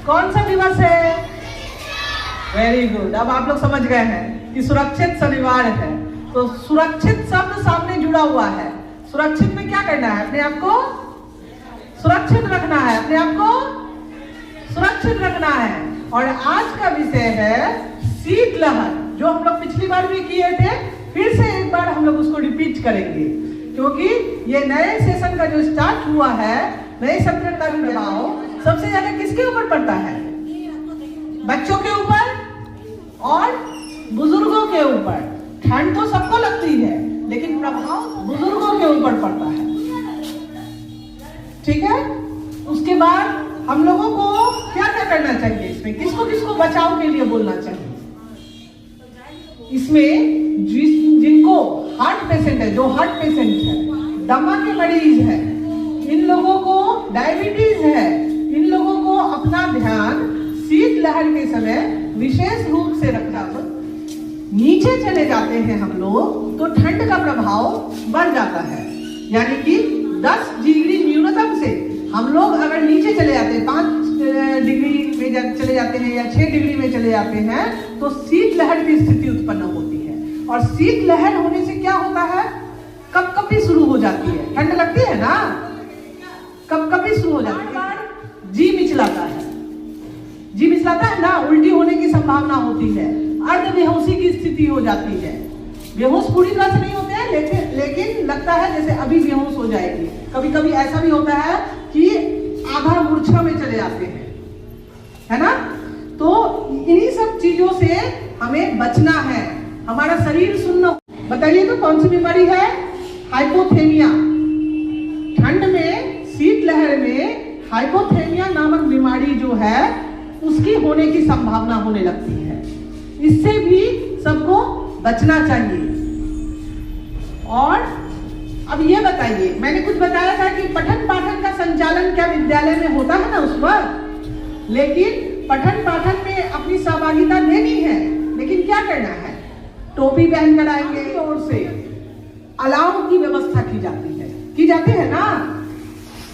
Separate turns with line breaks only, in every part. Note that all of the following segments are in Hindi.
कौन सा दिवस है? Very good. अब आप लोग समझ गए हैं कि सुरक्षित शनिवार है। तो सुरक्षित शब्द सामने जुड़ा हुआ है। सुरक्षित में क्या करना है? अपने आप को सुरक्षित रखना है, अपने आप को सुरक्षित रखना है। और आज का विषय है शीतलहर, जो हम लोग पिछली बार भी किए थे। फिर से एक बार हम लोग उसको रिपीट करेंगे, क्योंकि ये नए सेशन का जो स्टार्ट हुआ है, नए सत्र का प्रभाव सबसे ज्यादा किसके ऊपर पड़ता है? बच्चों के ऊपर और बुजुर्गों के ऊपर। ठंड तो सबको लगती है, लेकिन प्रभाव बुजुर्गों के ऊपर पड़ता है। ठीक है। उसके बाद हम लोगों को क्या क्या करना चाहिए? इसमें किसको किसको बचाव के लिए बोलना चाहिए? इसमें जिनको हार्ट पेशेंट है, जो हार्ट पेशेंट है, दमा के मरीज है, इन लोगों को डायबिटीज है, इन लोगों को अपना ध्यान शीतलहर के समय विशेष रूप से रखना। नीचे चले जाते हैं हम लोग तो ठंड का प्रभाव बढ़ जाता है, यानी कि 10 डिग्री न्यूनतम से हम लोग अगर नीचे चले जाते हैं, 5 डिग्री में चले जाते हैं या 6 डिग्री में चले जाते हैं, तो शीतलहर की स्थिति उत्पन्न होती है। और शीतलहर होने से क्या होता है? कपकपी शुरू हो जाती है। ठंड लगती है ना, कपकपी शुरू हो जाती है। जी मिचलाता है, जी मिचलाता है ना, उल्टी होने की संभावना होती है, अर्ध बेहोशी की स्थिति हो जाती है। बेहोश पूरी तरह से नहीं होते हैं, लेकिन लगता है जैसे अभी बेहोश हो जाएगी। कभी कभी ऐसा भी होता है कि आधा मूर्छा में चले जाते हैं, है ना। तो इन्हीं सब चीजों से हमें बचना है, हमारा शरीर सुन्न। बताइए तो कौन सी बीमारी है? हाइपोथेमिया। ठंड में, शीतलहर में हाइपोथेमिया नामक बीमारी जो है उसकी होने की संभावना होने लगती है। इससे भी सबको बचना चाहिए। और अब ये बताइए, मैंने कुछ बताया था कि पठन पाठन का संचालन क्या विद्यालय में होता है ना उस वक्त, लेकिन पठन पाठन में अपनी सहभागिता देनी है, लेकिन क्या करना है? टोपी पहन कर आएंगे। और से अलाव की व्यवस्था की जाती है ना,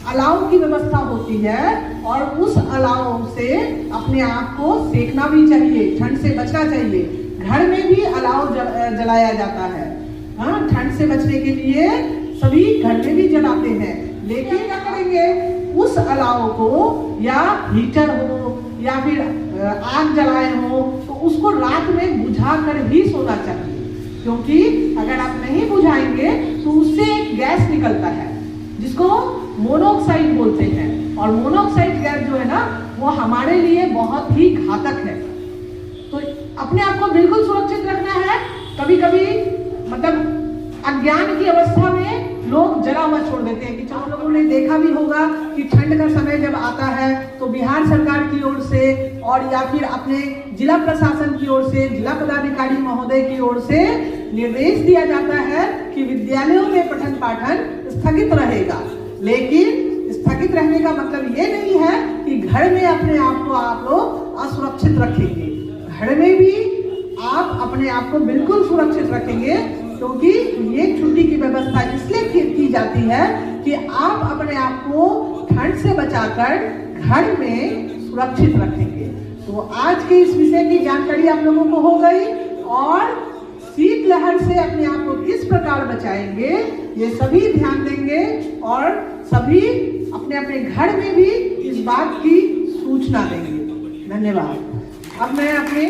अलाव की व्यवस्था होती है। और उस अलाव से अपने आप को सेकना भी चाहिए, ठंड से बचना चाहिए। घर में भी अलाव जलाया जाता है। हाँ, ठंड से बचने के लिए सभी घर में भी जलाते हैं। लेकिन क्या करेंगे? उस अलाव को या हीटर हो या फिर आग जलाए हो तो उसको रात में बुझा कर ही सोना चाहिए, क्योंकि अगर आप नहीं बुझाएंगे तो उससे एक गैस निकलता है जिसको मोनोऑक्साइड बोलते हैं। और मोनोऑक्साइड गैस जो है ना, वो हमारे लिए बहुत ही घातक है। तो अपने आप को बिल्कुल सुरक्षित रखना है। कभी कभी मतलब अज्ञान की अवस्था में लोग जला हुआ छोड़ देते हैं। कि चलो, लोगों ने देखा भी होगा कि ठंड का समय जब आता है तो बिहार सरकार की ओर से और या फिर अपने जिला प्रशासन की ओर से, जिला पदाधिकारी महोदय की ओर से निर्देश दिया जाता है कि विद्यालयों में पठन पाठन स्थगित रहेगा। लेकिन स्थगित रहने का मतलब ये नहीं है कि घर में अपने आप को आप लोग असुरक्षित रखेंगे। घर में भी आप अपने आप को बिल्कुल सुरक्षित रखेंगे, क्योंकि ये छुट्टी की व्यवस्था इसलिए की जाती है कि आप अपने आप को ठंड से बचाकर घर में सुरक्षित रखेंगे। तो आज के इस विषय की जानकारी आप लोगों को हो गई, और शीतलहर से अपने आप को किस प्रकार बचाएंगे ये सभी ध्यान देंगे, और सभी अपने अपने घर में भी इस बात की सूचना देंगे। धन्यवाद। अब मैं अपने